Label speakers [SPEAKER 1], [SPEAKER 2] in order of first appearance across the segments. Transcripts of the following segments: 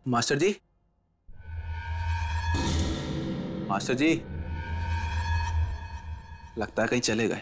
[SPEAKER 1] Master जी, master जी, लगता है कहीं चले गए।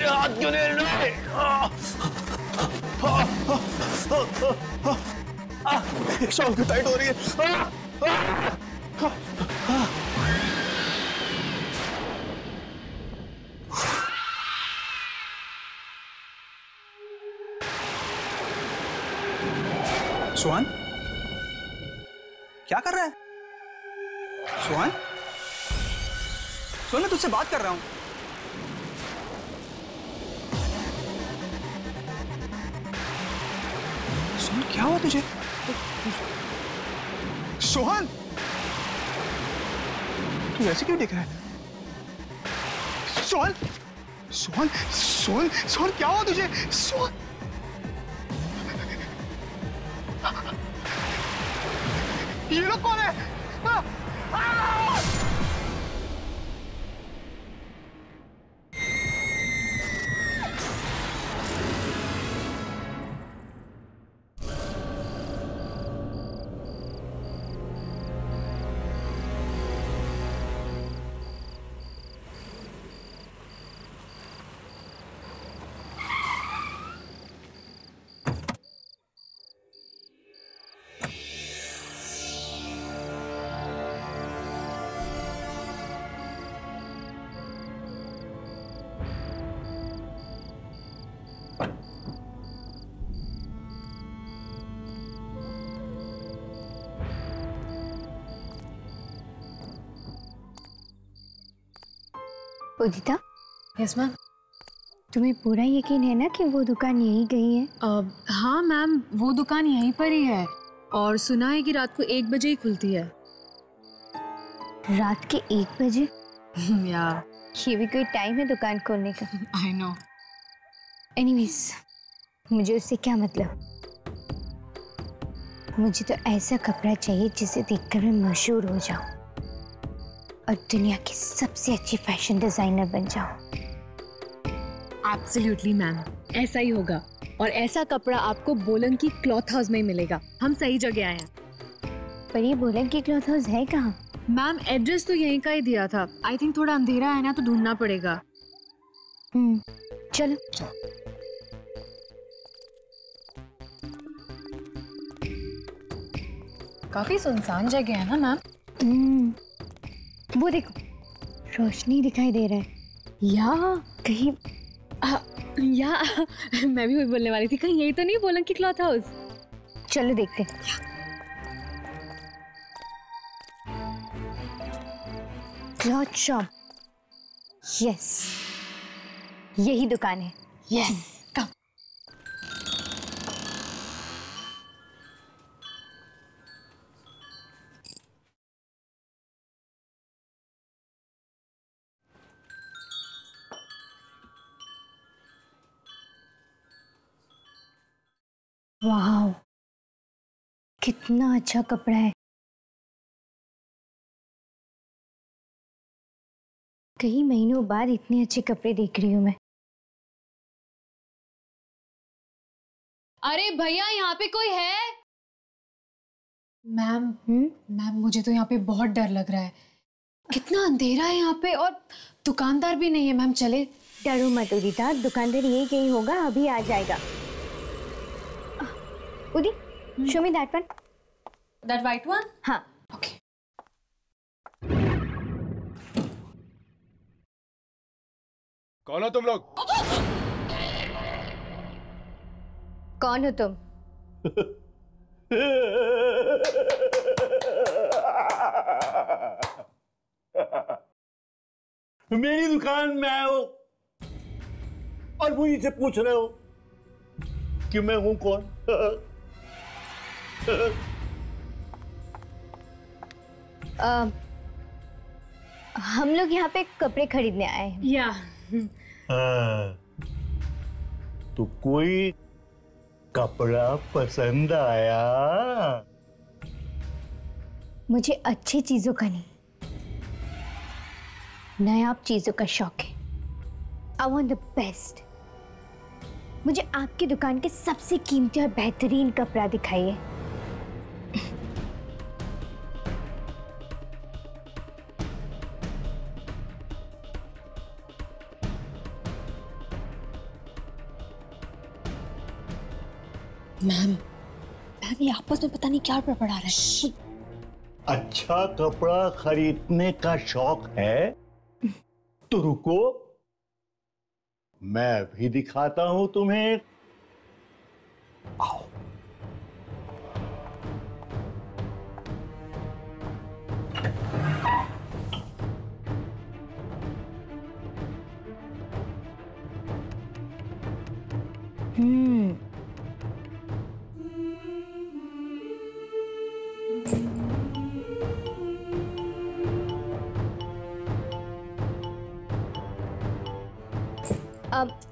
[SPEAKER 1] हाथ क्यों नहीं हिल रहे? शाम की टाइट हो रही है। सुहान, क्या कर रहा है? सुहान, सुन, मैं तुझसे बात कर रहा हूं। सुन, क्या हुआ तुझे? सोहन, तू ऐसे क्यों दिख रहा है? सोहन, सोहन, सोहन, सोहन, क्या हुआ तुझे? सोहन, ये लोग कौन है?
[SPEAKER 2] उदिता,
[SPEAKER 3] यस मैम।
[SPEAKER 2] तुम्हें पूरा यकीन है ना कि वो दुकान यहीं गई है?
[SPEAKER 3] हाँ मैम, वो दुकान यहीं पर ही है और सुना है कि रात को 1 बजे ही खुलती है।
[SPEAKER 2] रात के 1 बजे?
[SPEAKER 3] या
[SPEAKER 2] ये भी कोई टाइम है दुकान खोलने का?
[SPEAKER 3] I know.
[SPEAKER 2] एनीवेज, मुझे उससे क्या मतलब? मुझे तो ऐसा कपड़ा चाहिए जिसे देखकर मैं मशहूर हो जाऊं और दुनिया की सबसे अच्छी फैशन डिजाइनर बन जाऊं।
[SPEAKER 3] एब्सोल्युटली मैम, ऐसा ही होगा और ऐसा कपड़ा आपको बोलन की क्लॉथ हाउस में ही मिलेगा। हम सही जगह आए हैं।
[SPEAKER 2] पर ये बोलन की क्लॉथ हाउस है कहाँ?
[SPEAKER 3] मैम, एड्रेस तो यहीं का ही दिया था। आई थिंक थोड़ा अंधेरा है ना, तो ढूंढना पड़ेगा।
[SPEAKER 2] चलो।
[SPEAKER 3] काफी सुनसान जगह है ना मैम?
[SPEAKER 2] वो देखो, रोशनी दिखाई दे रहा है।
[SPEAKER 3] या
[SPEAKER 2] कहीं
[SPEAKER 3] या मैं भी वही बोलने वाली थी, कहीं यही तो नहीं बोलन की क्लॉथ हाउस?
[SPEAKER 2] चलो देखते। क्लॉथ शॉप, यस, यही दुकान है।
[SPEAKER 3] यस, कम।
[SPEAKER 2] वाह, कितना अच्छा कपड़ा है। कई महीनों बाद इतने अच्छे कपड़े देख रही हूँ मैं।
[SPEAKER 3] अरे भैया, यहाँ पे कोई है? मैम मुझे तो यहाँ पे बहुत डर लग रहा है। कितना अंधेरा है यहाँ पे और दुकानदार भी नहीं है। मैम चले?
[SPEAKER 2] डरो मत उदिता, दुकानदार ये कहीं होगा, अभी आ जाएगा। उदी, show me that one.
[SPEAKER 3] That white one?
[SPEAKER 2] हाँ।
[SPEAKER 3] Okay.
[SPEAKER 4] कौन हो तुम लोग?
[SPEAKER 2] कौन हो तुम?
[SPEAKER 5] मेरी दुकान में आए हो और मुझे पूछ रहे हो कि मैं हूं कौन?
[SPEAKER 2] हम लोग यहाँ पे कपड़े खरीदने आए हैं।
[SPEAKER 3] या
[SPEAKER 5] तो कोई कपड़ा पसंद आया?
[SPEAKER 2] मुझे अच्छी चीजों का नहीं, नायाब चीजों का शौक है। I want the best. मुझे आपकी दुकान के सबसे कीमती और बेहतरीन कपड़ा दिखाइए।
[SPEAKER 3] मैम ये आपस में पता नहीं क्या बड़बड़ा रहे हैं।
[SPEAKER 5] अच्छा कपड़ा खरीदने का शौक है तो रुको, मैं भी दिखाता हूं तुम्हें। आओ।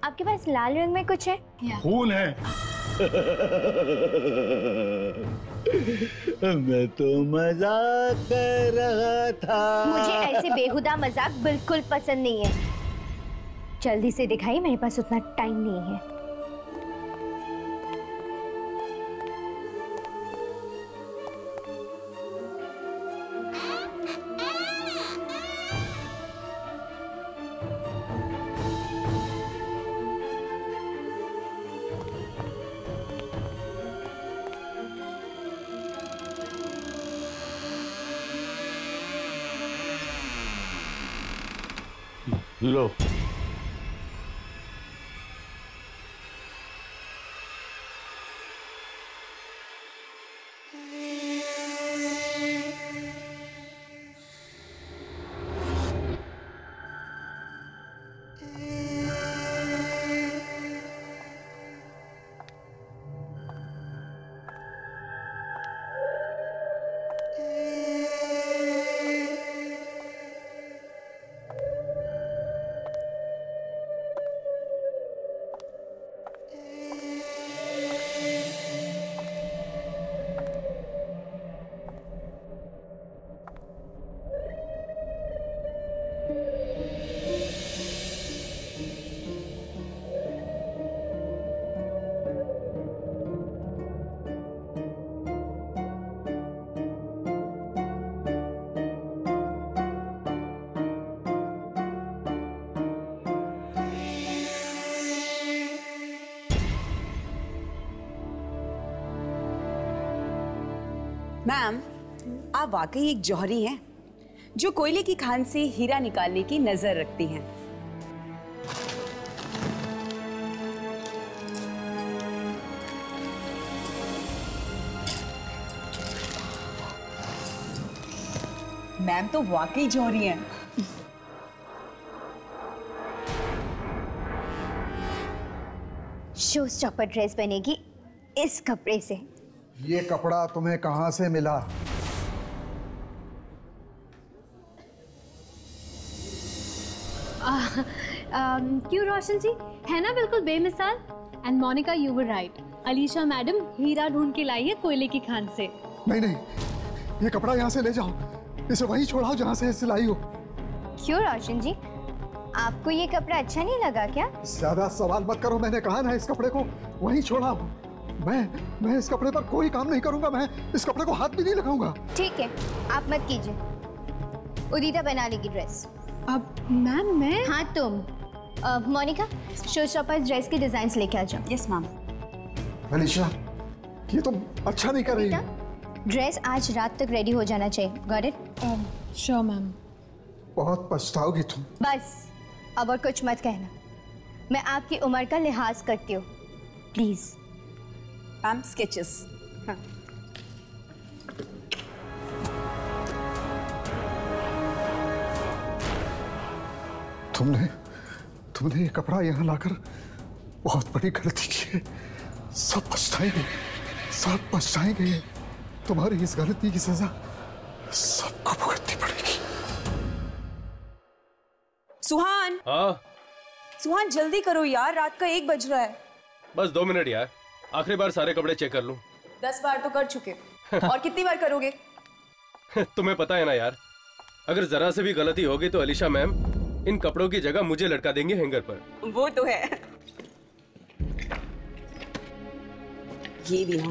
[SPEAKER 2] आपके पास लाल रंग में कुछ है?
[SPEAKER 5] खून है। मैं तो मजाक कर रहा था।
[SPEAKER 2] मुझे ऐसे बेहुदा मजाक बिल्कुल पसंद नहीं है। जल्दी से दिखाइए, मेरे पास उतना टाइम नहीं है।
[SPEAKER 5] लो।
[SPEAKER 6] मैम, आप वाकई एक जौहरी हैं जो कोयले की खान से हीरा निकालने की नजर रखती हैं। मैम तो वाकई जौहरी हैं।
[SPEAKER 2] शो स्टॉपर ड्रेस बनेगी इस कपड़े से।
[SPEAKER 1] ये कपड़ा तुम्हें कहाँ से मिला?
[SPEAKER 3] क्यों रोशन जी, है ना बिल्कुल बेमिसाल। And Monica, you were right, Alisha madam हीरा ढूंढ के लाई है कोयले की खान से।
[SPEAKER 1] नहीं नहीं, ये कपड़ा यहाँ से ले जाओ, इसे वहीं छोड़ाओ जहाँ से सिलाई हो।
[SPEAKER 2] क्यों रोशन जी, आपको ये कपड़ा अच्छा नहीं लगा क्या?
[SPEAKER 1] ज्यादा सवाल मत करो, मैंने कहा ना इस कपड़े को वहीं छोड़ाओ। मैं इस कपड़े पर कोई काम नहीं करूंगा, मैं इस कपड़े को हाथ भी नहीं लगाऊंगा।
[SPEAKER 2] ठीक है, आप मत कीजिए, उदिता बना लेगी ड्रेस।
[SPEAKER 3] अब मैम मैं?
[SPEAKER 2] हाँ तुम। मोनिका, शो स्टॉपर्स ड्रेस के डिजाइन लेके आ जाओ।
[SPEAKER 6] Yes ma'am.
[SPEAKER 1] अलीशा, ये तुम अच्छा नहीं कर रही।
[SPEAKER 2] ड्रेस आज रात तक रेडी हो जाना चाहिए। Got it?
[SPEAKER 3] Sure ma'am.
[SPEAKER 1] बहुत पछताओगी तुम।
[SPEAKER 2] बस अब और कुछ मत कहना, मैं आपकी उम्र का लिहाज करती हूँ। प्लीज।
[SPEAKER 6] Ma'am sketches.
[SPEAKER 2] हाँ।
[SPEAKER 1] तुमने ये कपड़ा यहाँ लाकर बहुत बड़ी गलती की है। सब पछताएंगे। तुम्हारी इस गलती की सजा सबको भुगतनी पड़ेगी।
[SPEAKER 6] सुहान।
[SPEAKER 4] हाँ
[SPEAKER 6] सुहान जल्दी करो यार, रात का 1 बज रहा है।
[SPEAKER 4] बस 2 मिनट यार, आखिरी बार सारे कपड़े चेक कर लूं।
[SPEAKER 6] 10 बार तो कर चुके और कितनी बार करोगे?
[SPEAKER 4] तुम्हें पता है ना यार, अगर जरा से भी गलती होगी तो अलीशा मैम इन कपड़ों की जगह मुझे लटका देंगे हैंगर पर।
[SPEAKER 6] वो तो है। ये भी है।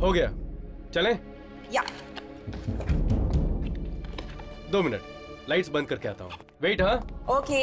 [SPEAKER 4] हो गया, चलें?
[SPEAKER 6] या
[SPEAKER 4] 2 मिनट, लाइट्स बंद करके आता हूँ। वेट। हाँ
[SPEAKER 6] ओके।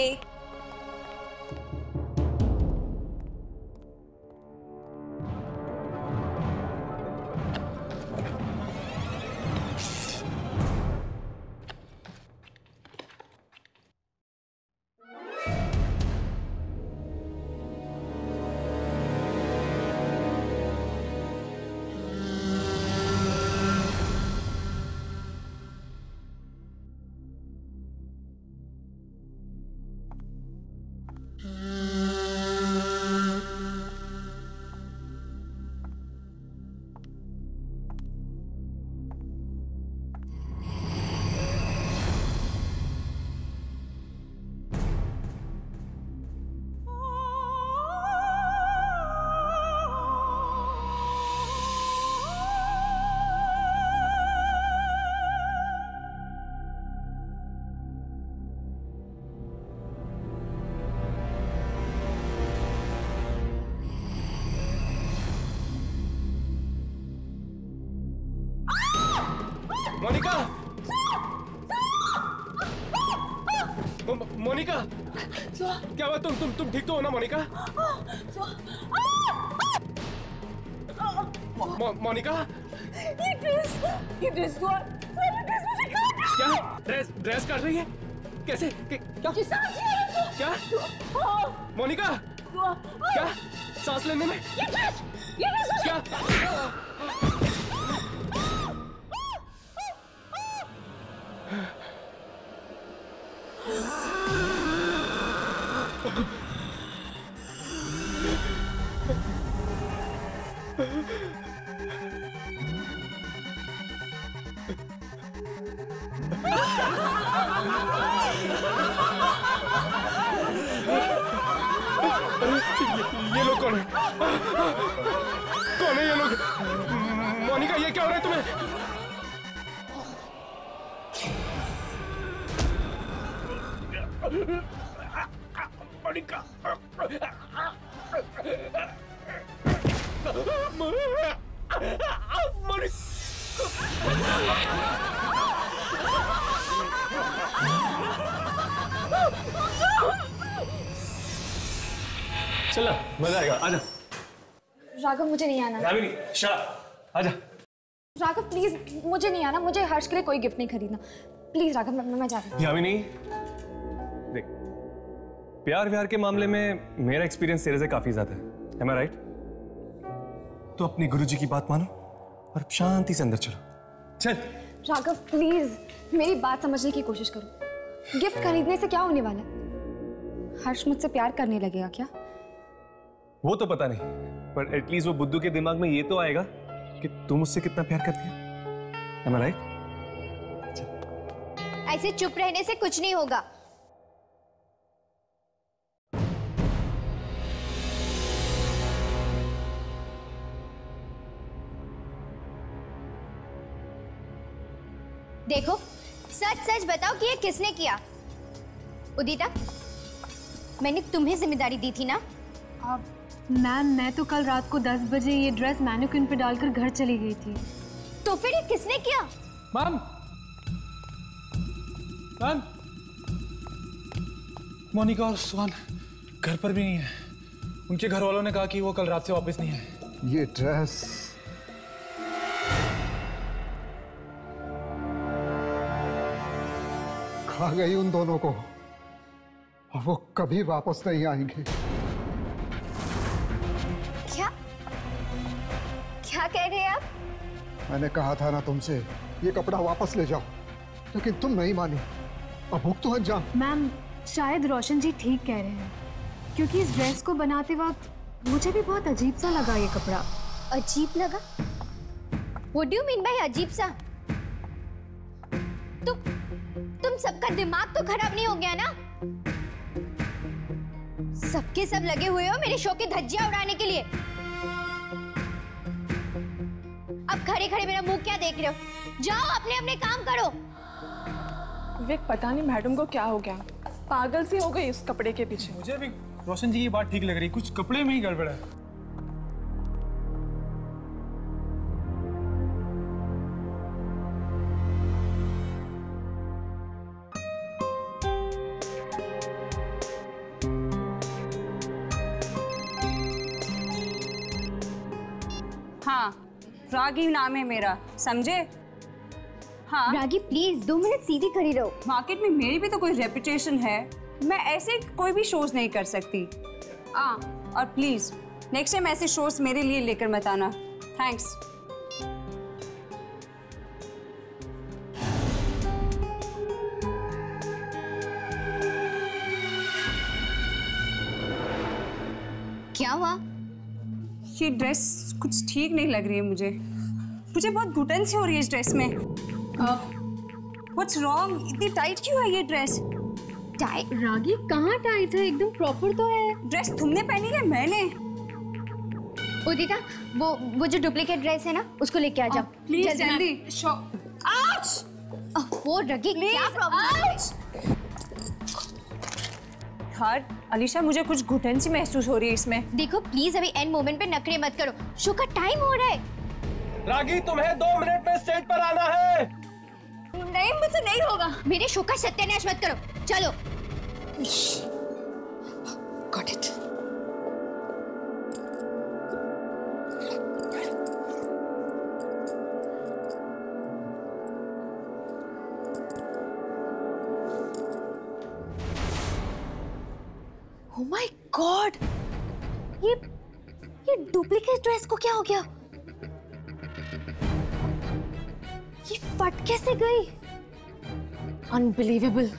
[SPEAKER 4] मोनिका, मोनिका, क्या हुआ? तुम ठीक तो हो ना मोनिका? मोनिका,
[SPEAKER 6] ये ड्रेस मुझे
[SPEAKER 4] क्या ड्रेस काट रही है? कैसे? क्या मोनिका, क्या सांस लेने में? क्या? ये लोग कौन है? कौन है ये लोग? मोनिका, ये क्या हो रहा है तुम्हें? मोनिका,
[SPEAKER 7] चला, मजा आएगा। आजा
[SPEAKER 8] राघव, मुझे नहीं आना।
[SPEAKER 7] यामिनी, आजा।
[SPEAKER 8] राघव प्लीज, मुझे नहीं आना। मुझे हर्ष के लिए कोई गिफ्ट नहीं खरीदना। प्लीज राघव, मैं जा रही हूँ।
[SPEAKER 7] यामिनी देख, प्यार व्यार के मामले में मेरा एक्सपीरियंस तेरे से काफी ज्यादा है। Am I right? तो अपनी गुरुजी की बात मानो और शांति से अंदर चलो। चल।
[SPEAKER 8] राघव प्लीज, मेरी बात समझने की कोशिश करो। गिफ्ट खरीदने से क्या होने वाला है? हर्ष मुझसे प्यार करने लगेगा क्या?
[SPEAKER 7] वो तो पता नहीं, पर एटलीस्ट वो बुद्धू के दिमाग में ये तो आएगा कि तू मुझसे कितना प्यार करती है। Am I right?
[SPEAKER 2] ऐसे चुप रहने से कुछ नहीं होगा। देखो, सच सच बताओ कि ये किसने किया? उदिता, मैंने तुम्हें जिम्मेदारी दी थी ना?
[SPEAKER 3] मैम, मैं तो कल रात को 10 बजे ये ड्रेस मैनिक्विन पे डालकर घर चली गई थी।
[SPEAKER 2] तो फिर ये किसने किया?
[SPEAKER 9] मैम, मैम, मोनिका और सुहान घर पर भी नहीं है। उनके घर वालों ने कहा कि वो कल रात से वापस नहीं है।
[SPEAKER 1] ये ड्रेस खा गई उन दोनों को और वो कभी वापस नहीं आएंगे।
[SPEAKER 2] क्या क्या कह रहे हैं आप?
[SPEAKER 1] मैंने कहा था ना तुमसे ये कपड़ा वापस ले जाओ, लेकिन तुम नहीं मानी। अब भुगतो अंजाम।
[SPEAKER 3] मैम, शायद रोशन जी ठीक कह रहे हैं, क्योंकि इस ड्रेस को बनाते वक्त मुझे भी बहुत अजीब सा लगा ये कपड़ा।
[SPEAKER 2] अजीब लगा? What do you mean by अजीब सा? तुम सबका दिमाग तो खराब नहीं हो गया ना? सबके सब लगे हुए हो मेरे शो के धज्जियां उड़ाने के लिए। अब खड़े खड़े मेरा मुंह क्या देख रहे हो? जाओ अपने अपने काम करो।
[SPEAKER 10] विक, पता नहीं मैडम को क्या हो गया, पागल सी हो गई इस कपड़े के पीछे।
[SPEAKER 9] मुझे भी रोशन जी की बात ठीक लग रही, कुछ कपड़े में ही गड़बड़ है।
[SPEAKER 6] हाँ, रागी नाम है मेरा, समझे? हाँ
[SPEAKER 2] रागी, प्लीज 2 मिनट सीधी खड़ी रहो।
[SPEAKER 6] मार्केट में मेरी भी तो कोई रेपुटेशन है, मैं ऐसे कोई भी शोज नहीं कर सकती। और प्लीज नेक्स्ट टाइम ऐसे शोज मेरे लिए लेकर मत आना। थैंक्स।
[SPEAKER 2] क्या हुआ?
[SPEAKER 6] ये ड्रेस कुछ ठीक नहीं लग रही है मुझे बहुत घुटन सी हो रही है इस ड्रेस में। What's wrong? इतनी टाइट क्यों है ये ड्रेस?
[SPEAKER 2] टाइट?
[SPEAKER 3] रागी, कहाँ टाइट है? एकदम प्रॉपर तो है।
[SPEAKER 6] ड्रेस तुमने पहनी है? मैंने।
[SPEAKER 2] उदिता, वो जो डुप्लीकेट ड्रेस है ना, उसको लेके आ जाओ
[SPEAKER 6] प्लीज जल्दी।
[SPEAKER 2] वो रगी, क्या प्रॉब्लम?
[SPEAKER 6] यार अलीशा, मुझे कुछ घुटन सी महसूस हो रही है इसमें।
[SPEAKER 2] देखो प्लीज, अभी एंड मोमेंट पे नखरे मत करो, शो का टाइम हो रहा है।
[SPEAKER 4] रागी, तुम्हें 2 मिनट में स्टेज पर आना है।
[SPEAKER 2] नहीं, मुझसे नहीं होगा। मेरे शो का सत्यानाश मत करो, चलो। Got it. Oh my God! ये डुप्लीकेट ड्रेस को क्या हो गया? ये फट कैसे गई?
[SPEAKER 8] अनबिलीवेबल।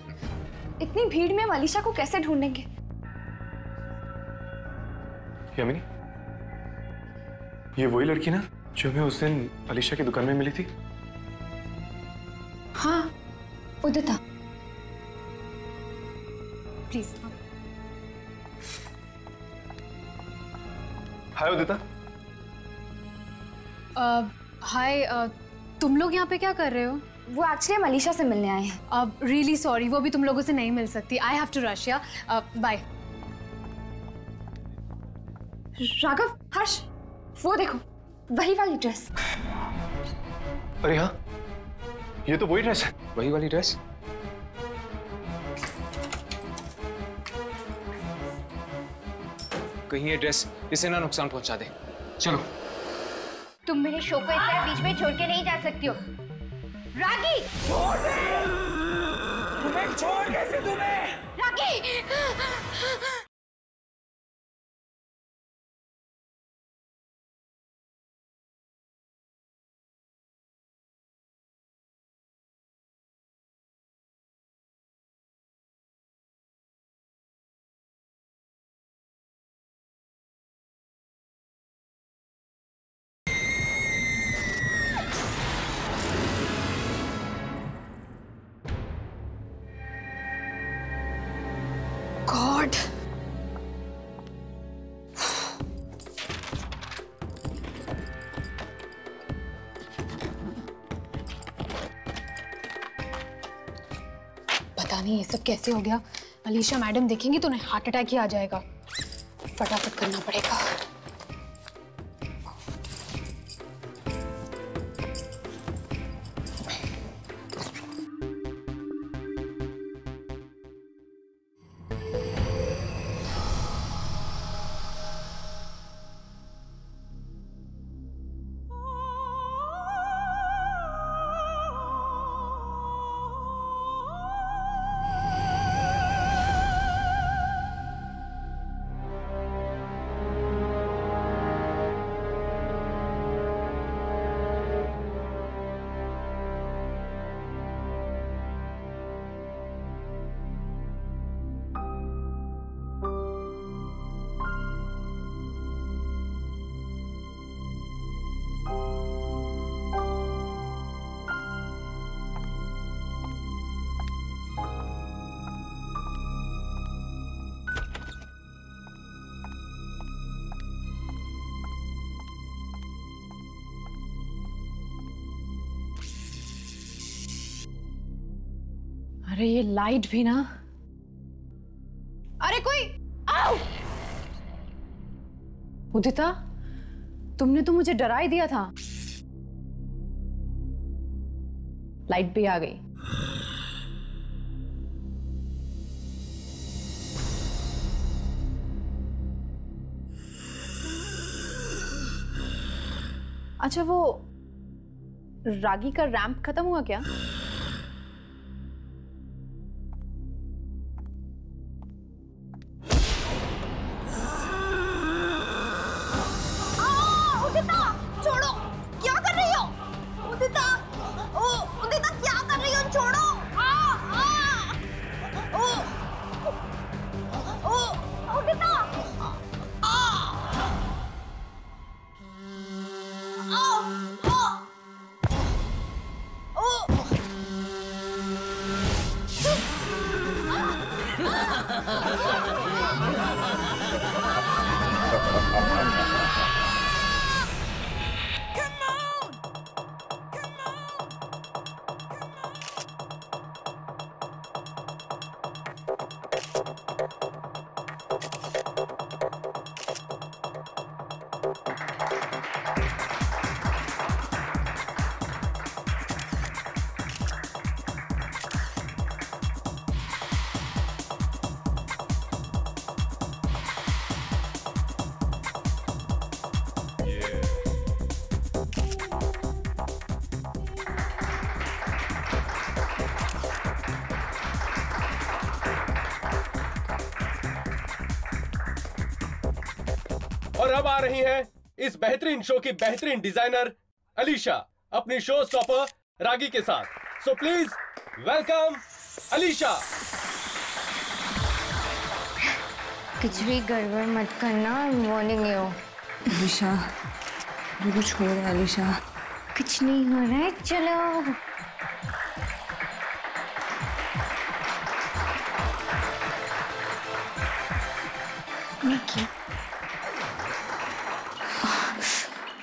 [SPEAKER 8] इतनी भीड़ में हम अलीशा को कैसे ढूंढेंगे?
[SPEAKER 7] यामिनी, ये वही लड़की ना जो हमें उस दिन अलीशा की दुकान में मिली थी?
[SPEAKER 8] हाँ, उदिता, प्लीज।
[SPEAKER 7] हाय उदिता।
[SPEAKER 3] हाय, तुम लोग यहाँ पे क्या कर रहे हो?
[SPEAKER 8] वो एक्चुअली हम अलीशा से मिलने आए हैं।
[SPEAKER 3] अब रियली सॉरी, वो भी तुम लोगों से नहीं मिल सकती। I have to rush. या बाय।
[SPEAKER 8] राघव, हर्ष, वो देखो, वही वाली ड्रेस।
[SPEAKER 7] अरे हाँ, ये तो वही ड्रेस है। वही वाली ड्रेस।
[SPEAKER 11] कहीं ये ड्रेस इसे ना नुकसान पहुंचा दे। चलो।
[SPEAKER 2] तुम मेरे शो को इस तरह बीच में छोड़ के नहीं जा सकती हो। रागी!
[SPEAKER 5] तुम्हें छोड़ कैसे तुम्हें?
[SPEAKER 2] रागी!
[SPEAKER 8] गॉड, पता नहीं ये सब कैसे हो गया। अलीशा मैडम देखेंगी तो उन्हें हार्ट अटैक ही आ जाएगा। फटाफट करना पड़ेगा।
[SPEAKER 3] अरे ये लाइट भी ना।
[SPEAKER 8] अरे कोई आओ!
[SPEAKER 3] उदिता, तुमने तो मुझे डरा ही दिया था। लाइट भी आ गई। अच्छा, वो रागी का रैंप खत्म हुआ क्या?
[SPEAKER 4] और अब आ रही हैं इस बेहतरीन शो की बेहतरीन डिजाइनर अलीशा अपनी शो स्टॉपर रागी के साथ। So please welcome Alisha.
[SPEAKER 2] कुछ भी गड़बड़ मत करना, वार्निंग यू।
[SPEAKER 6] अलीशा, कुछ हो रहा है अलीशा?
[SPEAKER 2] कुछ नहीं हो रहा है, चलो। निकी,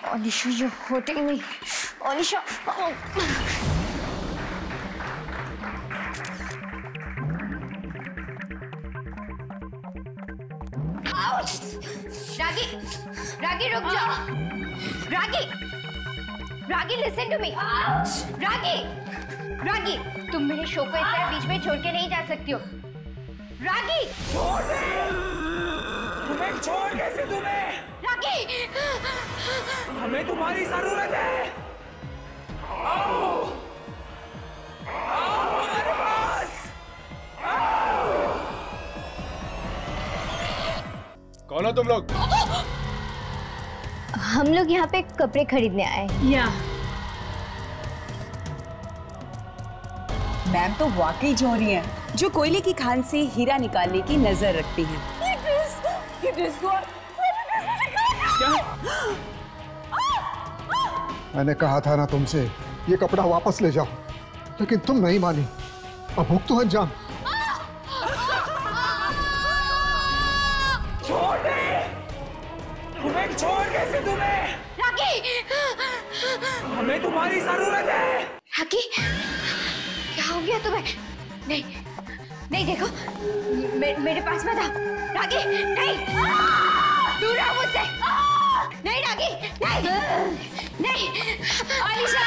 [SPEAKER 2] अलीशा ये होते ही नहीं। अलीशा,
[SPEAKER 12] रागी, रागी रुक जाओ। रागी, रागी लिसन टू मी। रागी, रागी, तुम मेरे शो को इस तरह बीच में छोड़ के नहीं जा सकती हो। रागी,
[SPEAKER 13] छोड़ दे। तुम्हें छोड़ कैसे तुम्हें?
[SPEAKER 12] रागी,
[SPEAKER 13] हमें तुम्हारी जरूरत है। आओ, आओ हमारे पास।
[SPEAKER 4] कौन हो तुम लोग?
[SPEAKER 2] हम लोग यहाँ पे कपड़े खरीदने आए।
[SPEAKER 3] या
[SPEAKER 6] मैम तो वाकई जौहरी हैं, जो कोयले की खान से हीरा निकालने की नजर रखती हैं।
[SPEAKER 1] मैंने कहा था ना तुमसे ये कपड़ा वापस ले जाओ, लेकिन तुम नहीं मानी। अब भुगतो अंजाम।
[SPEAKER 13] छोड़ दे। तुम्हें छोड़ कैसे तुम्हें?
[SPEAKER 12] रागी,
[SPEAKER 13] हमें तुम्हारी जरूरत है।
[SPEAKER 12] रागी, क्या हो गया तुम्हें? नहीं, नहीं देखो, मेरे पास मत आओ रागी, नहीं, दूर रहो मुझसे, नहीं रागी, नहीं,
[SPEAKER 6] अलीशा,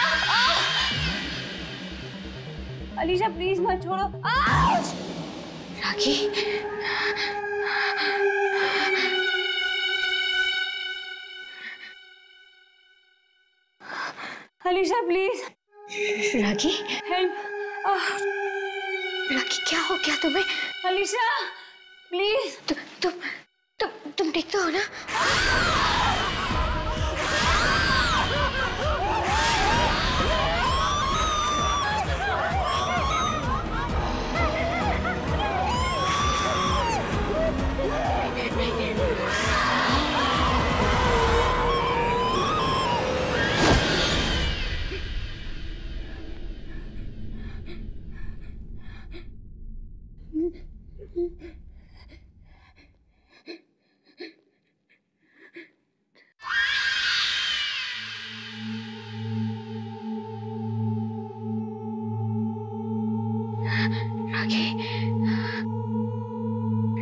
[SPEAKER 6] अलीशा प्लीज मत छोड़ो।
[SPEAKER 12] रागी,
[SPEAKER 6] अलीशा प्लीज।
[SPEAKER 12] रागी,
[SPEAKER 6] हेल्प।
[SPEAKER 12] रागी क्या हो गया तुम्हें?
[SPEAKER 6] अलीशा प्लीज।
[SPEAKER 12] तुम ठीक तो हो ना? रागी,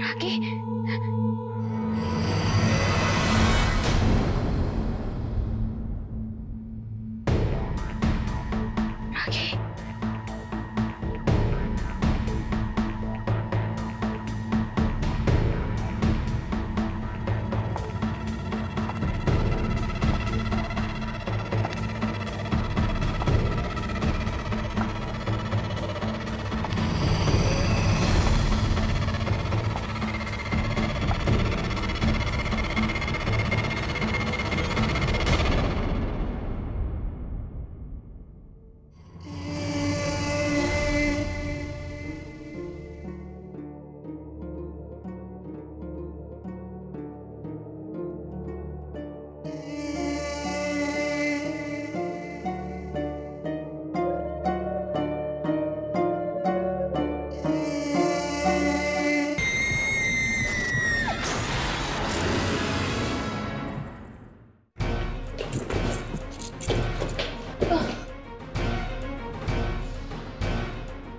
[SPEAKER 12] रागी, रागी,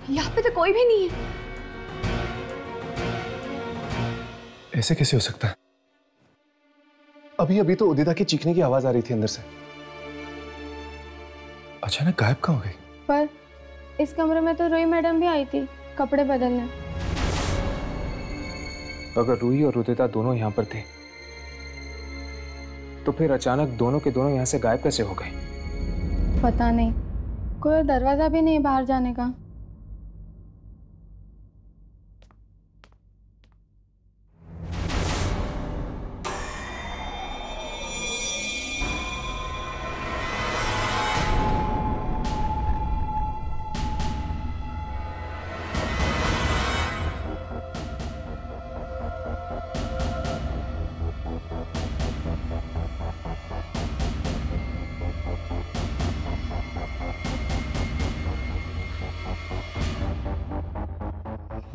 [SPEAKER 8] यहाँ पे तो कोई भी नहीं है।
[SPEAKER 7] ऐसे कैसे हो सकता है? अभी अभी तो उदिता की चीखने की आवाज आ रही थी अंदर से, अचानक गायब कहाँ हो गई?
[SPEAKER 14] पर इस कमरे में तो रूही मैडम भी आई थी कपड़े बदलने।
[SPEAKER 11] अगर रूही और उदिता दोनों यहाँ पर थे तो फिर अचानक दोनों के दोनों यहाँ से गायब कैसे हो गए?
[SPEAKER 14] पता नहीं, कोई दरवाजा भी नहीं बाहर जाने का।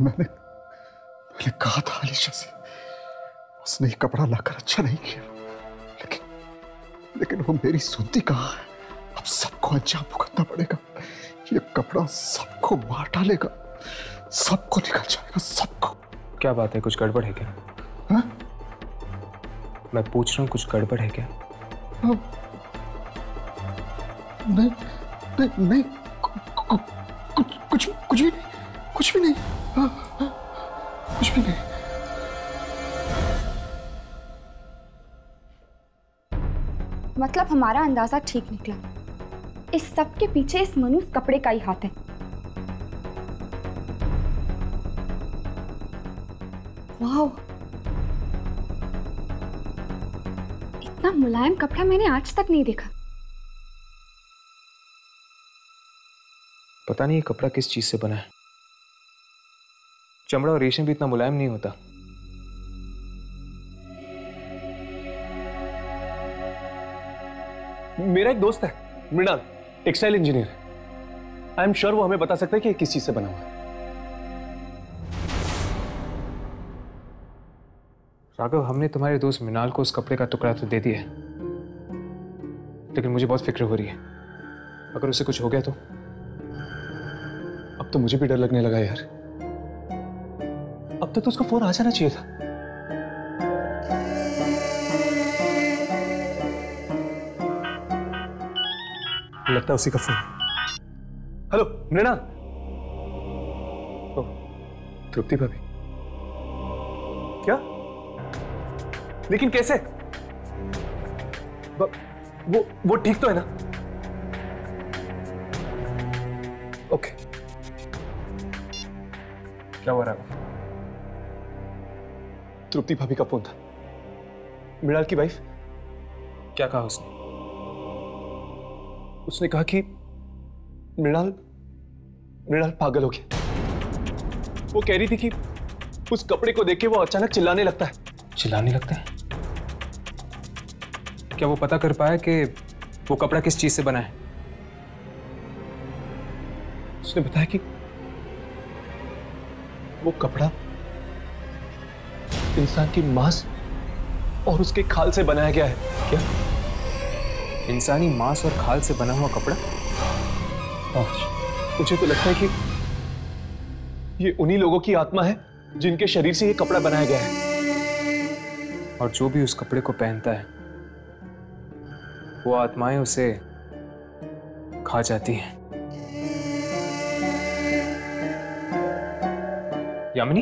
[SPEAKER 1] मैंने कहा था अलीशा से, उसने ये कपड़ा लाकर अच्छा नहीं किया, लेकिन वो मेरी सुनती कहाँ है। अब सबको अंजाम भुगतना पड़ेगा। ये कपड़ा सबको मार डालेगा, सबको निकल जाएगा, सबको।
[SPEAKER 11] क्या बात है, कुछ गड़बड़ है क्या?
[SPEAKER 1] हा?
[SPEAKER 11] मैं पूछ रहा हूँ, कुछ गड़बड़ है क्या?
[SPEAKER 1] नहीं नहीं नहीं, कुछ भी नहीं, कुछ भी नहीं, कुछ भी नहीं।
[SPEAKER 8] मतलब हमारा अंदाजा ठीक निकला। इस सब के पीछे इस मनुष्य कपड़े का ही हाथ है। वाह, इतना मुलायम कपड़ा मैंने आज तक नहीं देखा।
[SPEAKER 11] पता नहीं ये कपड़ा किस चीज से बना है। चमड़ा और रेशम भी इतना मुलायम नहीं होता।
[SPEAKER 7] मेरा एक दोस्त है Mrinal, textile engineer. I am sure वो हमें बता सकता है कि किस चीज से बना हुआ है।
[SPEAKER 11] राघव, हमने तुम्हारे दोस्त मृणाल को उस कपड़े का टुकड़ा तो दे दिया है, लेकिन मुझे बहुत फिक्र हो रही है। अगर उसे कुछ हो गया तो?
[SPEAKER 7] अब तो मुझे भी डर लगने लगा यार। तक तो उसका फोन आ जाना चाहिए था। लगता है उसी का फोन। हेलो मृणा। ओह, तृप्ति भाभी। क्या? लेकिन कैसे? वो ठीक तो है ना? ओके। क्या हो रहा है? तृप्ति भाभी का फोन था। मृणाल की वाइफ।
[SPEAKER 11] क्या कहा उसने?
[SPEAKER 7] उसने कहा कि मृणाल पागल हो गया। वो कह रही थी कि उस कपड़े को देख के वो अचानक चिल्लाने लगता है।
[SPEAKER 11] चिल्लाने लगता है? क्या वो पता कर पाया कि वो कपड़ा किस चीज से बना है?
[SPEAKER 7] उसने बताया कि वो कपड़ा इंसान की मांस और उसके खाल से बनाया गया है। क्या?
[SPEAKER 11] इंसानी मांस और खाल से बना हुआ कपड़ा?
[SPEAKER 7] मुझे तो लगता है कि ये उन्हीं लोगों की आत्मा है जिनके शरीर से ये कपड़ा बनाया गया है।
[SPEAKER 11] और जो भी उस कपड़े को पहनता है वो आत्माएं उसे खा जाती हैं। यामिनी?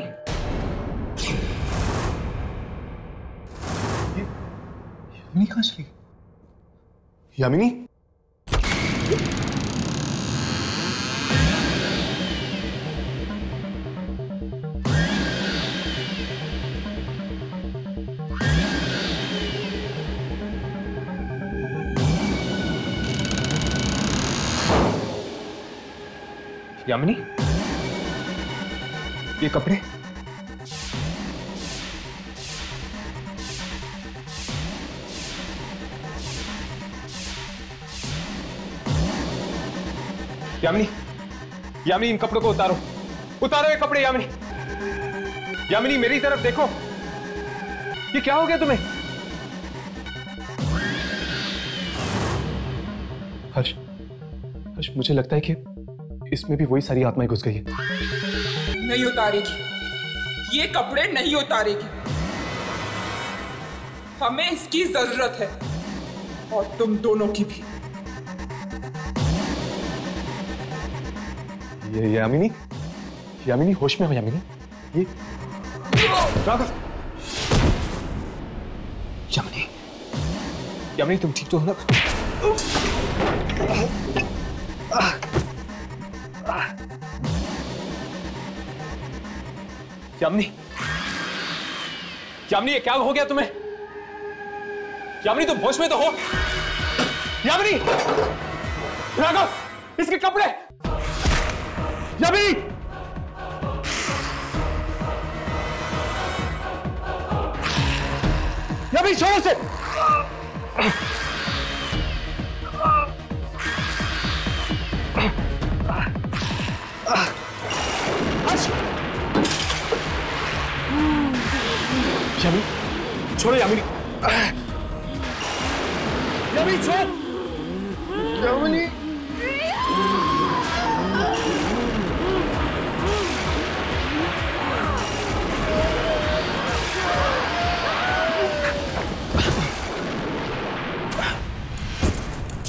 [SPEAKER 7] यामिनी कहां चली? यामिनी?
[SPEAKER 11] यामिनी? ये कपड़े?
[SPEAKER 7] यामिनी, यामिनी इन कपड़ों को उतारो, उतारो ये कपड़े। यामिनी, यामिनी मेरी तरफ देखो। ये क्या हो गया तुम्हें? हर्ष, हर्ष मुझे लगता है कि इसमें भी वही सारी आत्माएं घुस गई है।
[SPEAKER 15] नहीं उतारेगी, ये कपड़े नहीं उतारेगी। हमें इसकी जरूरत है और तुम दोनों की भी।
[SPEAKER 7] ये यामिनी, यामिनी होश में हो यामिनी। ये राघव, यामिनी, यामिनी तुम ठीक तो हो ना? यामिनी, यामिनी ये क्या हो गया तुम्हें? यामिनी तुम होश में तो हो? यामिनी, राघव इसके कपड़े। यामिनी, यामिनी जोर से। यामिनी छोड़ो, यामिनी, यामिनी छोड़, यामिनी।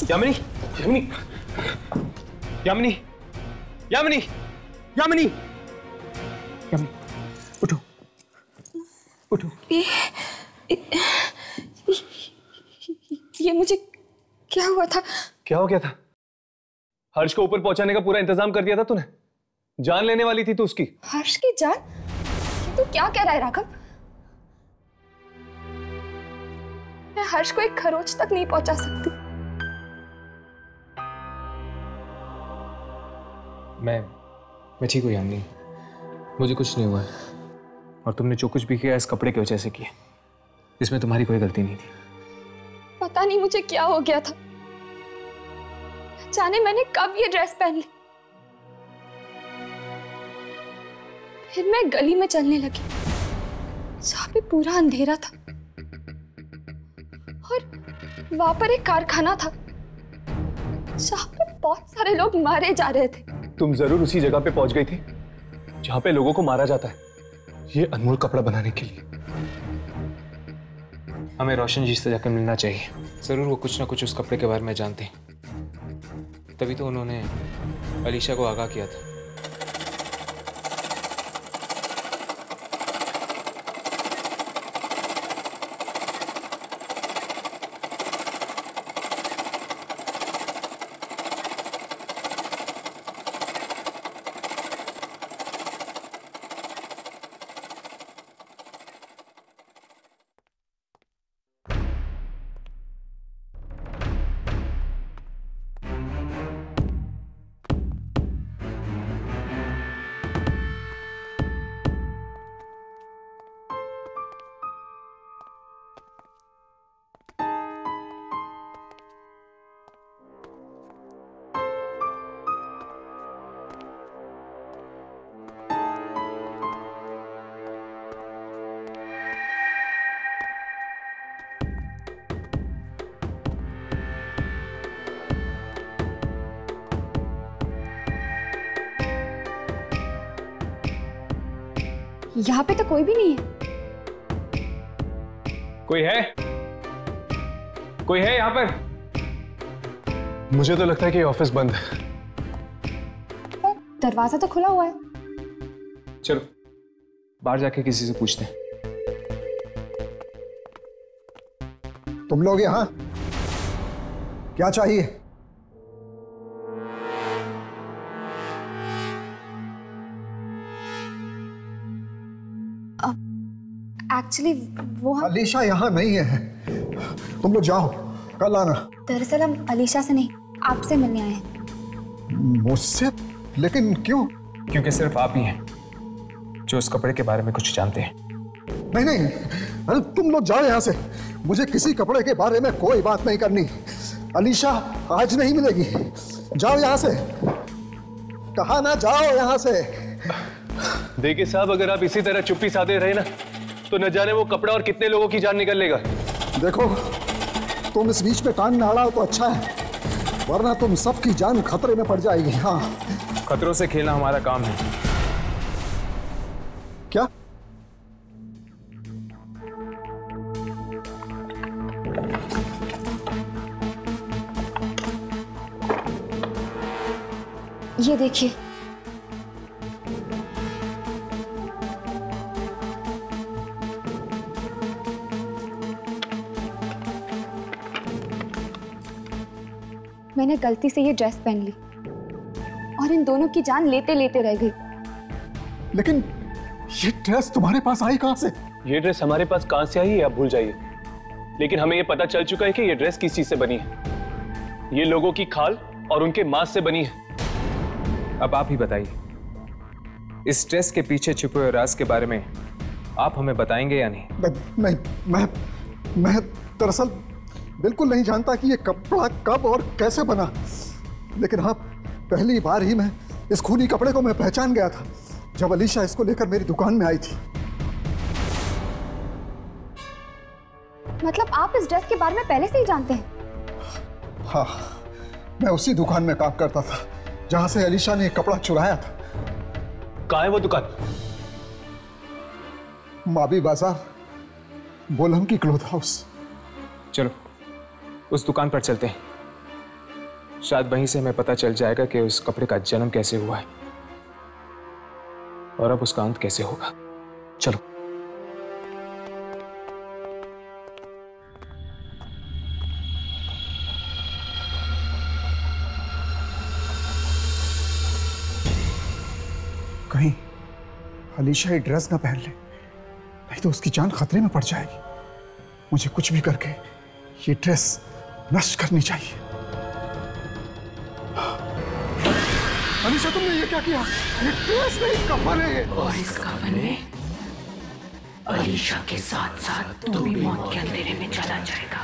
[SPEAKER 7] यामिनी, यामिनी, यामिनी, यामिनी, यामिनी, यामिनी, उठो, उठो।
[SPEAKER 8] ये मुझे क्या हुआ था?
[SPEAKER 7] क्या हो गया था? हर्ष को ऊपर पहुंचाने का पूरा इंतजाम कर दिया था तूने। जान लेने वाली थी तू उसकी।
[SPEAKER 8] हर्ष की जान? तू क्या कह रहा है राघव? मैं हर्ष को एक खरोच तक नहीं पहुंचा सकती।
[SPEAKER 11] मैं ठीक हूँ यामिनी, मुझे कुछ नहीं हुआ है। और तुमने जो कुछ भी किया इस कपड़े की वजह से किया, इसमें तुम्हारी कोई गलती नहीं थी।
[SPEAKER 8] पता नहीं मुझे क्या हो गया था, जाने मैंने कब ये ड्रेस पहन ली। फिर मैं गली में चलने लगी जहाँ पे पूरा अंधेरा था और वहां पर एक कारखाना था जहाँ पे बहुत सारे लोग मारे जा रहे थे।
[SPEAKER 7] तुम जरूर उसी जगह पे पहुंच गई थी जहाँ पे लोगों को मारा जाता है। ये अनमोल कपड़ा बनाने के लिए।
[SPEAKER 11] हमें रोशन जी से जाकर मिलना चाहिए। जरूर वो कुछ ना कुछ उस कपड़े के बारे में जानते हैं, तभी तो उन्होंने अलीशा को आगाह किया था।
[SPEAKER 8] यहाँ पे तो कोई भी नहीं है।
[SPEAKER 11] कोई है? कोई है यहाँ पर?
[SPEAKER 7] मुझे तो लगता है कि ऑफिस बंद है।
[SPEAKER 8] पर दरवाजा तो खुला हुआ है।
[SPEAKER 11] चलो बाहर जाके किसी से पूछते हैं।
[SPEAKER 1] तुम लोग यहाँ क्या चाहिए?
[SPEAKER 8] एक्चुअली वो
[SPEAKER 1] अलीशा यहाँ नहीं है, तुम लोग जाओ, कल आना।
[SPEAKER 8] दरअसल हम अलीशा से नहीं, आपसे मिलने आए हैं।
[SPEAKER 1] मुझसे? लेकिन क्यों?
[SPEAKER 11] क्योंकि सिर्फ आप ही हैं जो उस कपड़े के बारे में कुछ जानते हैं।
[SPEAKER 1] नहीं नहीं, अरे तुम लोग जाओ यहाँ से, मुझे किसी कपड़े के बारे में कोई बात नहीं करनी। अलीशा आज नहीं मिलेगी, जाओ यहाँ से, कहा ना जाओ यहाँ से।
[SPEAKER 7] देखिए साहब, अगर आप इसी तरह चुप्पी साधे रहे ना तो न जाने वो कपड़ा और कितने लोगों की जान निकल लेगा।
[SPEAKER 1] देखो तुम इस बीच में कान न अड़ाओ तो अच्छा है, वरना तुम सबकी जान खतरे में पड़ जाएगी। हाँ,
[SPEAKER 11] खतरों से खेलना हमारा काम है।
[SPEAKER 1] क्या?
[SPEAKER 8] ये देखिए, मैंने गलती से ये ड्रेस पहन ली और इन दोनों की जान लेते लेते रह गई।
[SPEAKER 1] लेकिन ये ड्रेस तुम्हारे पास आई कहां से?
[SPEAKER 7] ये ड्रेस हमारे पास कहां से आई है आप भूल जाइए, लेकिन हमें ये पता चल चुका है कि ये ड्रेस किस चीज से बनी है। ये लोगों की खाल और उनके मांस से बनी है।
[SPEAKER 11] अब आप ही बताइए, इस ड्रेस के पीछे छुपे हुए राज के बारे में आप हमें बताएंगे या नहीं?
[SPEAKER 1] मैं दरअसल बिल्कुल नहीं जानता कि ये कपड़ा कब और कैसे बना, लेकिन हाँ, पहली बार ही मैं इस खूनी कपड़े को मैं पहचान गया था जब अलीशा इसको लेकर मेरी दुकान में आई थी।
[SPEAKER 8] मतलब आप इस ड्रेस के बारे में पहले से ही जानते हैं?
[SPEAKER 1] हाँ, मैं उसी दुकान में काम करता था जहां से अलीशा ने कपड़ा चुराया था।
[SPEAKER 7] कहाँ है वो दुकान?
[SPEAKER 1] माबी बाजार, बोलम की क्लोथ हाउस।
[SPEAKER 11] चलो उस दुकान पर चलते हैं, शायद वहीं से हमें पता चल जाएगा कि उस कपड़े का जन्म कैसे हुआ है और अब उसका अंत कैसे होगा। चलो।
[SPEAKER 1] कहीं अलीशा ये ड्रेस ना पहन ले, नहीं तो उसकी जान खतरे में पड़ जाएगी। मुझे कुछ भी करके ये ड्रेस नष्ट करनी चाहिए। अलीशा, तुमने ये क्या किया? ये ड्रेस नहीं, कफन है।
[SPEAKER 13] और इस कफन में अलीशा के साथ साथ तू भी मौत के अंधेरे में चला जाएगा।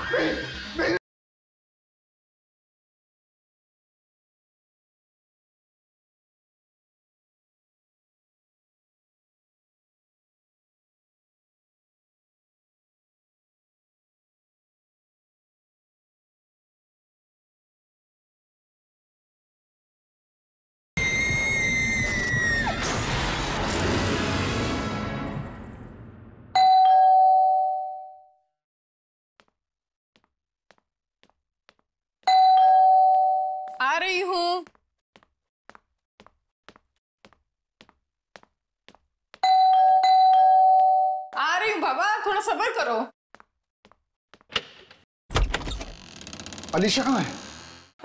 [SPEAKER 10] थोड़ा सब्र करो।
[SPEAKER 1] अलीशा कहाँ है?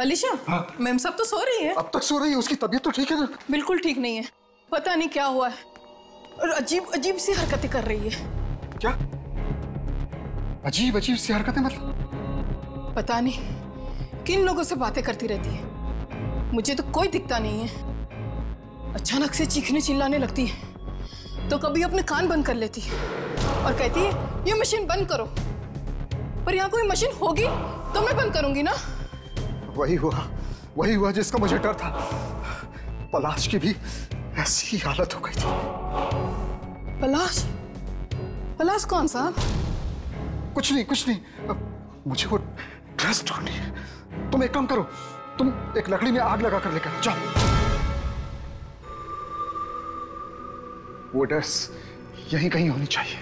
[SPEAKER 10] अलीशा? हाँ। मैम सब तो सो रही है।
[SPEAKER 1] अब तक सो रही है? उसकी तबीयत तो ठीक है ना?
[SPEAKER 10] बिल्कुल ठीक नहीं है, पता नहीं क्या हुआ है और अजीब अजीब सी हरकतें कर रही है।
[SPEAKER 1] क्या अजीब अजीब सी हरकतें? मतलब
[SPEAKER 10] पता नहीं किन लोगों से बातें करती रहती है, मुझे तो कोई दिखता नहीं है। अचानक से चीखने चिल्लाने लगती है तो कभी अपने कान बंद कर लेती है और कहती है ये मशीन बंद करो, पर यहाँ कोई मशीन होगी तो मैं बंद करूंगी ना।
[SPEAKER 1] वही हुआ जिसका मुझे डर था। पलाश की भी ऐसी ही हालत हो गई थी।
[SPEAKER 10] पलाश कौन सा?
[SPEAKER 1] कुछ नहीं। अब मुझे वो ड्रेस ढूंढनी है। तुम एक काम करो, तुम एक लकड़ी में आग लगा कर लेकर जाओ। वो ड्रेस यहीं कहीं होनी चाहिए।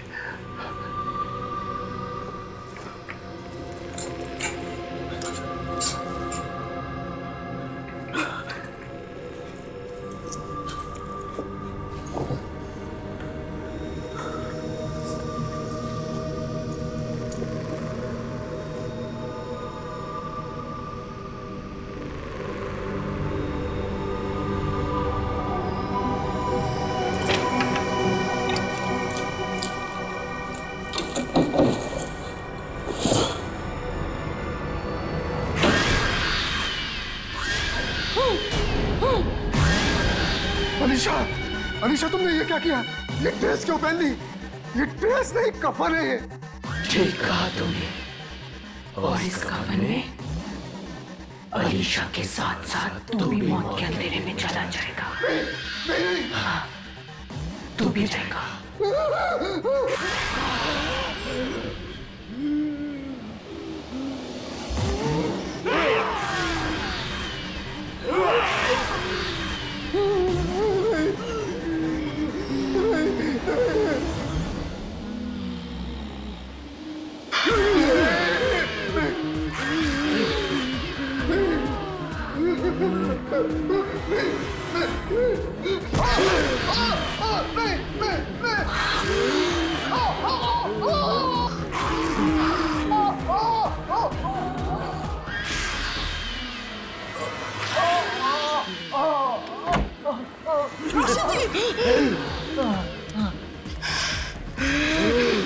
[SPEAKER 1] अनीशा तुमने ये क्या किया? ये ड्रेस क्यों पहन ली? ये ड्रेस नहीं कफन है ये।
[SPEAKER 13] ठीक कहा तुमने। और इस कफन में अलीशा के साथ साथ तू भी मौत के अंधेरे में चला जाएगा। हाँ, तू भी जाएगा।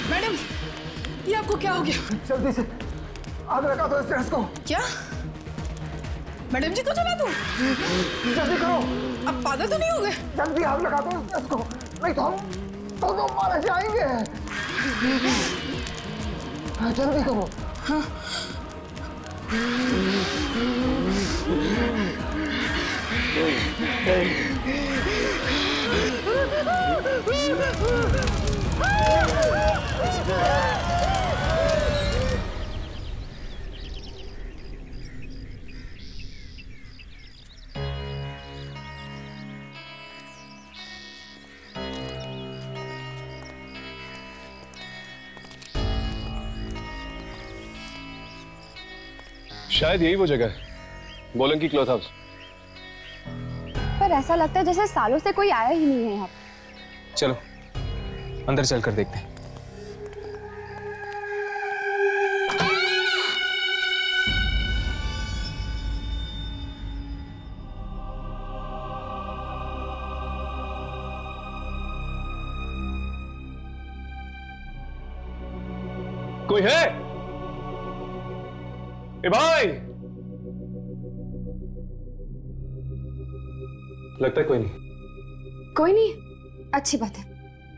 [SPEAKER 10] मैडम, ये आपको क्या हो गया?
[SPEAKER 1] जल्दी से आग लगा दो इस ड्रेस को।
[SPEAKER 10] क्या? मैडम जी को जला दूं?
[SPEAKER 1] जल्दी करो।
[SPEAKER 10] अब पागल तो नहीं हो गए?
[SPEAKER 1] जल्दी आग लगा दो इस ड्रेस को, नहीं तो हम दोनों मारे जाएंगे। जल्दी करो।
[SPEAKER 10] हाँ।
[SPEAKER 7] शायद यही वो जगह है, बोलन की क्लॉथ हाउस।
[SPEAKER 8] पर ऐसा लगता है जैसे सालों से कोई आया ही नहीं है यहाँ।
[SPEAKER 11] चलो अंदर चलकर देखते हैं।
[SPEAKER 7] कोई है? ए भाई, लगता है कोई नहीं।
[SPEAKER 8] कोई नहीं? अच्छी बात है,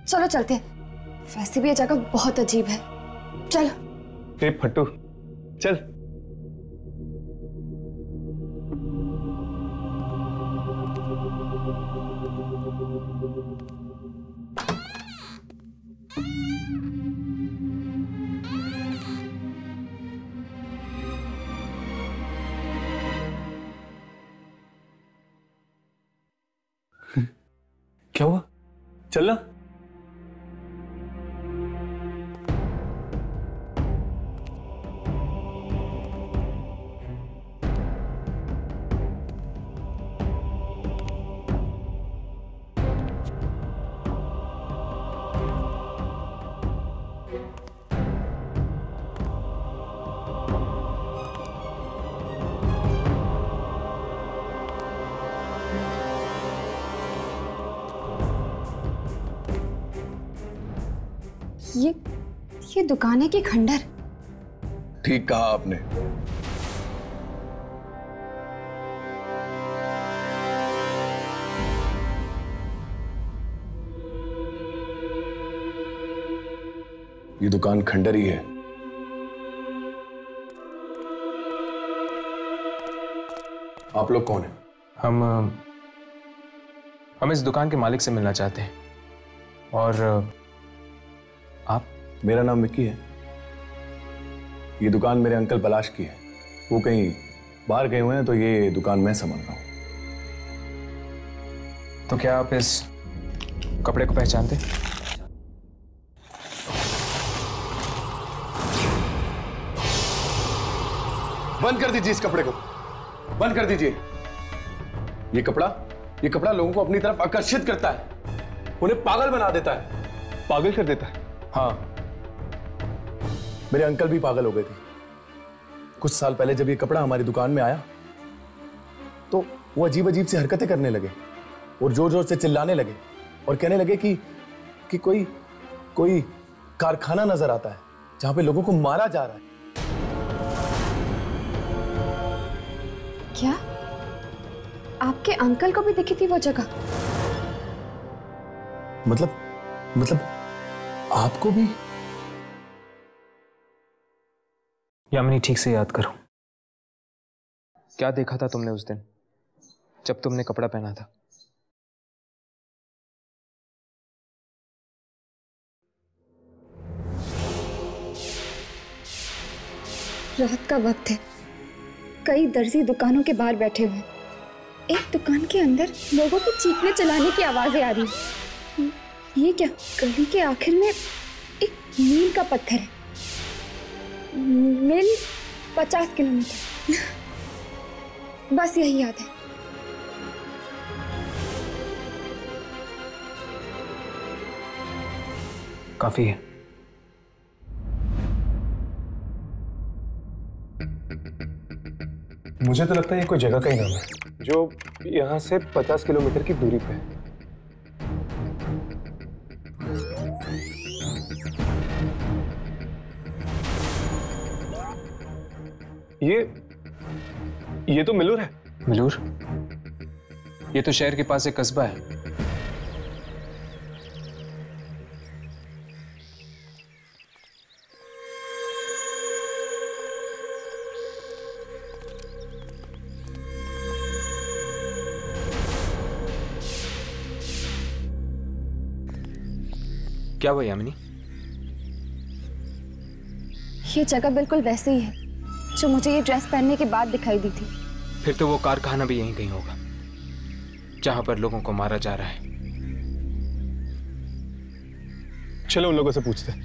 [SPEAKER 8] चलो चलते हैं। वैसे भी ये जगह बहुत अजीब है। चलो।
[SPEAKER 7] ए फट्टू, चल। क्या हुआ? चलना।
[SPEAKER 8] ये दुकान है कि खंडर?
[SPEAKER 16] ठीक कहा आपने। ये दुकान खंडर ही है। आप लोग कौन हैं?
[SPEAKER 11] हम इस दुकान के मालिक से मिलना चाहते हैं। और आप?
[SPEAKER 16] मेरा नाम विक्की है। ये दुकान मेरे अंकल पलाश की है। वो कहीं बाहर गए हुए हैं तो ये दुकान मैं संभाल रहा हूं।
[SPEAKER 11] तो क्या आप इस कपड़े को पहचानते?
[SPEAKER 16] बंद कर दीजिए इस कपड़े को, बंद कर दीजिए। ये कपड़ा लोगों को अपनी तरफ आकर्षित करता है, उन्हें पागल बना देता है।
[SPEAKER 7] पागल कर देता है?
[SPEAKER 16] हाँ, मेरे अंकल भी पागल हो गए थे। कुछ साल पहले जब ये कपड़ा हमारी दुकान में आया तो वो अजीब अजीब सी हरकतें करने लगे और जोर जोर से चिल्लाने लगे और कहने लगे कि कोई कारखाना नजर आता है जहां पे लोगों को मारा जा रहा है।
[SPEAKER 8] क्या आपके अंकल को भी दिखी थी वो जगह?
[SPEAKER 16] मतलब आपको भी?
[SPEAKER 11] यामिनी, ठीक से याद करो, क्या देखा था तुमने उस दिन जब तुमने कपड़ा पहना था?
[SPEAKER 8] रात का वक्त है, कई दर्जी दुकानों के बाहर बैठे हुए। एक दुकान के अंदर लोगों की चीखने चलाने की आवाजें आ रही हैं। ये क्या? गली के आखिर में एक मील का पत्थर है। मील 50 किलोमीटर, बस यही याद है।
[SPEAKER 11] काफी है।
[SPEAKER 7] मुझे तो लगता है ये कोई जगह का ही नाम है जो यहां से 50 किलोमीटर की दूरी पे है। ये तो मिलूर है।
[SPEAKER 11] मिलूर? ये तो शहर के पास एक कस्बा है। क्या हुआ यामिनी?
[SPEAKER 8] ये जगह बिल्कुल वैसे ही है जो मुझे ये ड्रेस पहनने के बाद दिखाई दी थी।
[SPEAKER 11] फिर तो वो कारखाना भी यहीं कहीं होगा जहां पर लोगों को मारा जा रहा है।
[SPEAKER 7] चलो उन लोगों से पूछते हैं।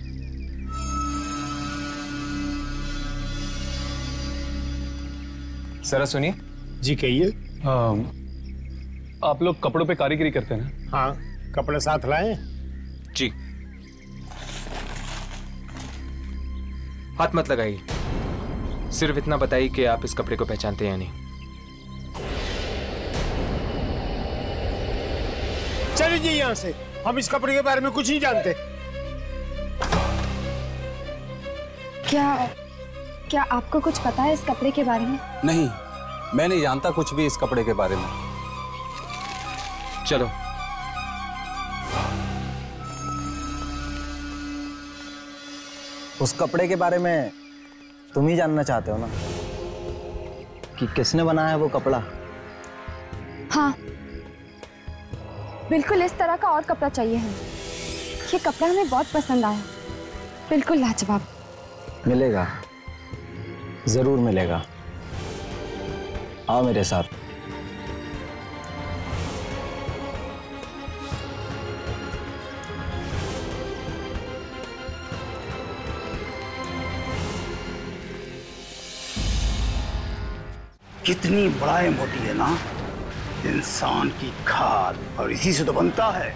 [SPEAKER 11] जरा सुनिए।
[SPEAKER 5] जी कहिए।
[SPEAKER 7] आप लोग कपड़ों पे कारीगरी करते हैं ना?
[SPEAKER 5] हाँ, कपड़े साथ लाए?
[SPEAKER 11] जी। हाथ मत लगाइए, सिर्फ इतना बताइए कि आप इस कपड़े को पहचानते हैं या नहीं।
[SPEAKER 5] चलिए जी यहाँ से, हम इस कपड़े के बारे में कुछ नहीं जानते।
[SPEAKER 8] क्या आपको कुछ पता है इस कपड़े के बारे में?
[SPEAKER 17] नहीं, मैं नहीं जानता कुछ भी इस कपड़े के बारे में।
[SPEAKER 11] चलो।
[SPEAKER 18] उस कपड़े के बारे में तुम ही जानना चाहते हो ना, कि किसने बनाया है वो कपड़ा?
[SPEAKER 8] हाँ, बिल्कुल इस तरह का और कपड़ा चाहिए हमें। ये कपड़ा हमें बहुत पसंद आया, बिल्कुल लाजवाब।
[SPEAKER 18] मिलेगा, जरूर मिलेगा। आओ मेरे साथ।
[SPEAKER 19] कितनी मुलायम होती है ना इंसान की खाल, और इसी से तो बनता है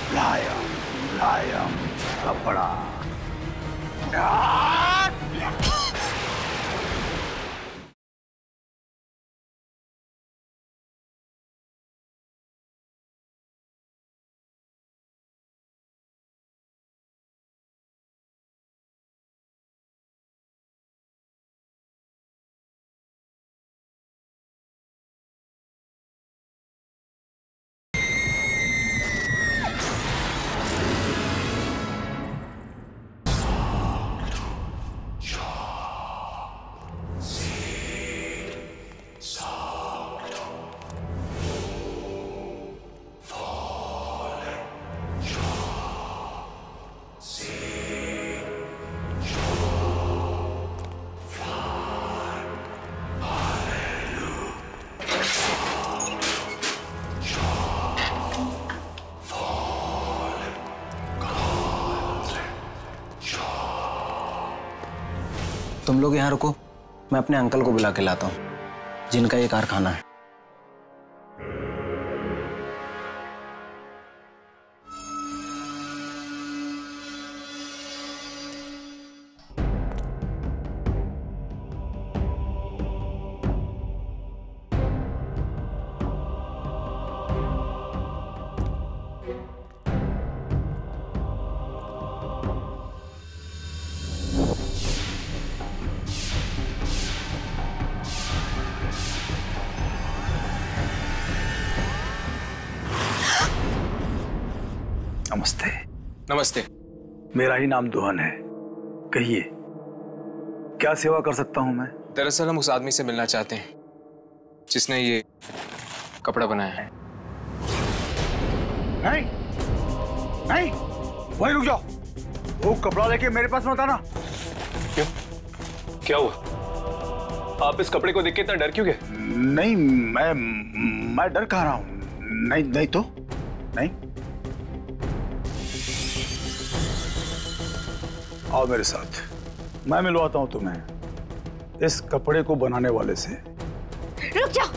[SPEAKER 19] मुलायम मुलायम कपड़ा।
[SPEAKER 18] तुम लोग यहाँ रुको, मैं अपने अंकल को बुला के लाता हूँ जिनका ये कारखाना है।
[SPEAKER 19] नमस्ते।
[SPEAKER 11] नमस्ते।
[SPEAKER 19] मेरा ही नाम दुहन है। कहिए, क्या सेवा कर सकता हूं मैं?
[SPEAKER 11] दरअसल हम उस आदमी से मिलना चाहते हैं जिसने ये कपड़ा बनाया है।
[SPEAKER 19] नहीं, नहीं, वहीं रुक जाओ। वो कपड़ा लेके मेरे पास मत आना।
[SPEAKER 7] क्यों? क्या हुआ? आप इस कपड़े को देख के इतना डर क्यों गए?
[SPEAKER 19] नहीं, मैं डर कहाँ रहा हूँ? नहीं, नहीं तो नहीं। आओ मेरे साथ, मैं मिलवाता हूं तुम्हें इस कपड़े को बनाने वाले से।
[SPEAKER 2] रुक जाओ,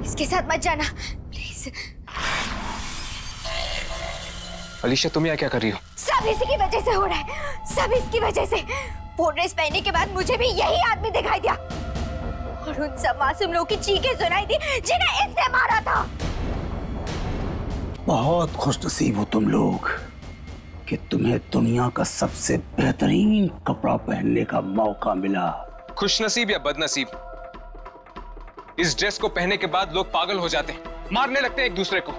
[SPEAKER 2] इसके साथ मत जाना प्लीज।
[SPEAKER 11] अलीशा, तुम यहाँ क्या कर रही हो?
[SPEAKER 2] सब इसी की वजह से हो रहा है, सब इसकी वजह से। वो ड्रेस पहनने के बाद मुझे भी यही आदमी दिखाई दिया और उन सब मासूम लोगों की चीखें सुनाई दी जिन्हें इसने मारा था।
[SPEAKER 19] बहुत खुशनसीब हो तुम लोग कि तुम्हें दुनिया का सबसे बेहतरीन कपड़ा पहनने का मौका मिला।
[SPEAKER 11] खुशनसीब या बदनसीब, इस ड्रेस को पहनने के बाद लोग पागल हो जाते हैं, मारने लगते हैं एक दूसरे को,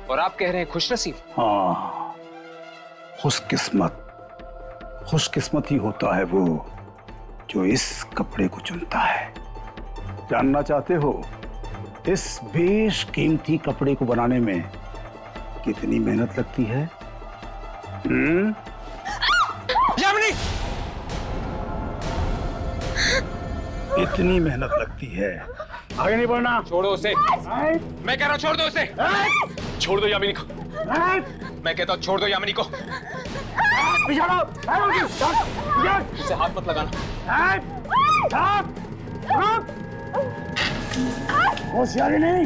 [SPEAKER 11] और आप कह रहे हैं खुशनसीब?
[SPEAKER 19] हाँ, खुशकिस्मत ही होता है वो जो इस कपड़े को चुनता है। जानना चाहते हो इस बेशकीमती कपड़े को बनाने में कितनी मेहनत लगती है?
[SPEAKER 11] यामिनी!
[SPEAKER 19] इतनी मेहनत लगती है। आगे नहीं बढ़ना।
[SPEAKER 11] छोड़ो उसे। मैं कह रहा हूँ छोड़ दो उसे। छोड़ दो यामिनी को। मैं कहता हूँ छोड़ दो यामिनी को। उसे हाथ मत लगाना।
[SPEAKER 19] होशियारी नहीं।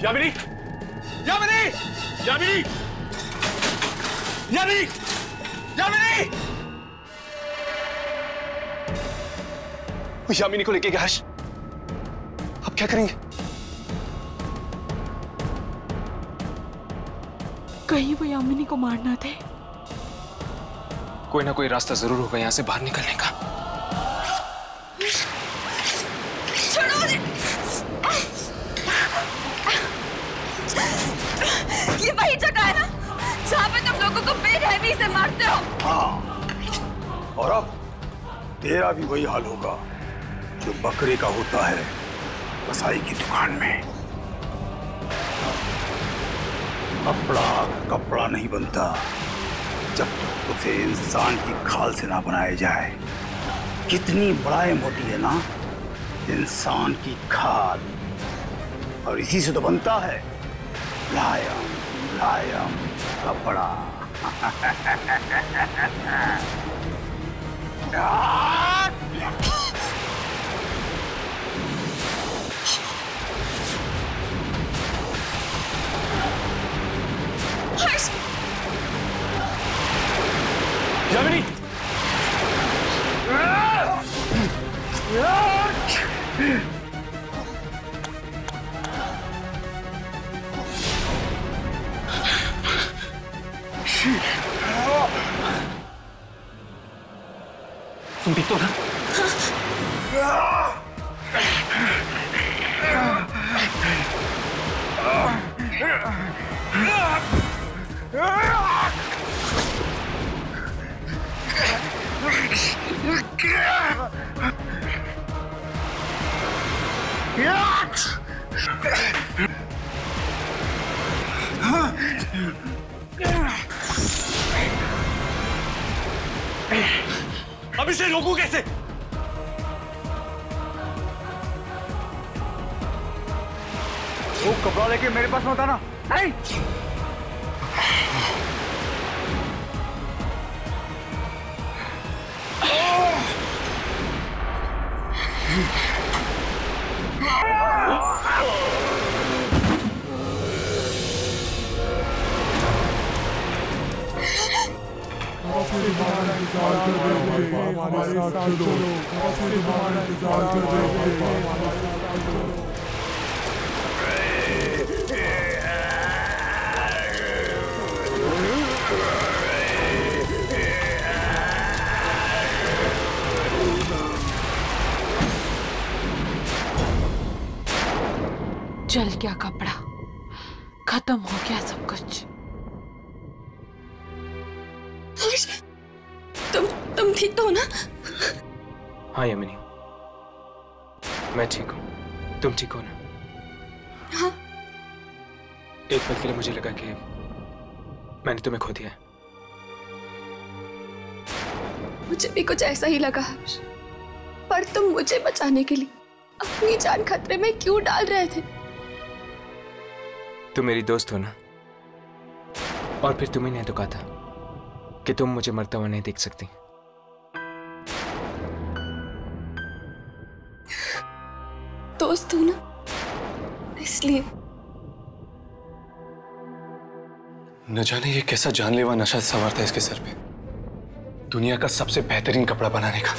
[SPEAKER 7] यामिनी! यामिनी! यामिनी! यामिनी! यामिनी! वो यामिनी को लेके गया हर्ष। अब क्या करेंगे?
[SPEAKER 15] कहीं वो यामिनी को मारना थे।
[SPEAKER 11] कोई ना कोई रास्ता जरूर होगा यहाँ से बाहर निकलने का।
[SPEAKER 2] छोड़ो मुझे। ये वही जगह है ना जहाँ पे तुम लोगों को बेरहमी से मारते हो?
[SPEAKER 19] हाँ, और अब तेरा भी वही हाल होगा जो बकरे का होता है कसाई की दुकान में। कपड़ा नहीं बनता जब तक उसे इंसान की खाल से ना बनाया जाए। कितनी बड़ाई मोटी है ना इंसान की खाल, और इसी से तो बनता है मुलायम मुलायम कपड़ा।
[SPEAKER 7] यामिनी! तुम ठीक तो ना? अब इसे रोकूं कैसे?
[SPEAKER 19] वो कपड़ा लेके मेरे पास मत आना। नहीं,
[SPEAKER 13] जल गया कपड़ा, खत्म हो गया सब कुछ।
[SPEAKER 8] तुम ठीक तो हो ना?
[SPEAKER 11] हाँ यमिनी, मैं ठीक हूँ। तुम ठीक हो ना?
[SPEAKER 8] हाँ।
[SPEAKER 11] एक पल के लिए मुझे लगा कि मैंने तुम्हें खो दिया है।
[SPEAKER 8] मुझे भी कुछ ऐसा ही लगा हर्ष, पर तुम मुझे बचाने के लिए अपनी जान खतरे में क्यों डाल रहे थे?
[SPEAKER 11] तुम मेरी दोस्त हो ना, और फिर तुम्ही ने तो कहा था कि तुम मुझे मरता हुआ नहीं देख सकती।
[SPEAKER 8] दोस्त हूं ना, इसलिए।
[SPEAKER 16] न जाने ये कैसा जानलेवा नशा सवार था इसके सर पे, दुनिया का सबसे बेहतरीन कपड़ा बनाने का।